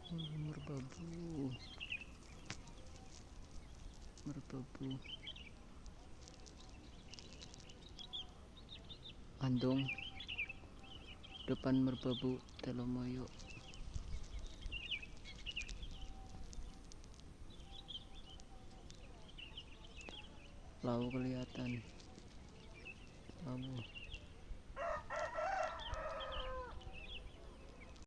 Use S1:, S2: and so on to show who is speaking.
S1: Merbabu, merbabu, andong depan merbabu Telomoyo. Lawu kelihatan, lawu.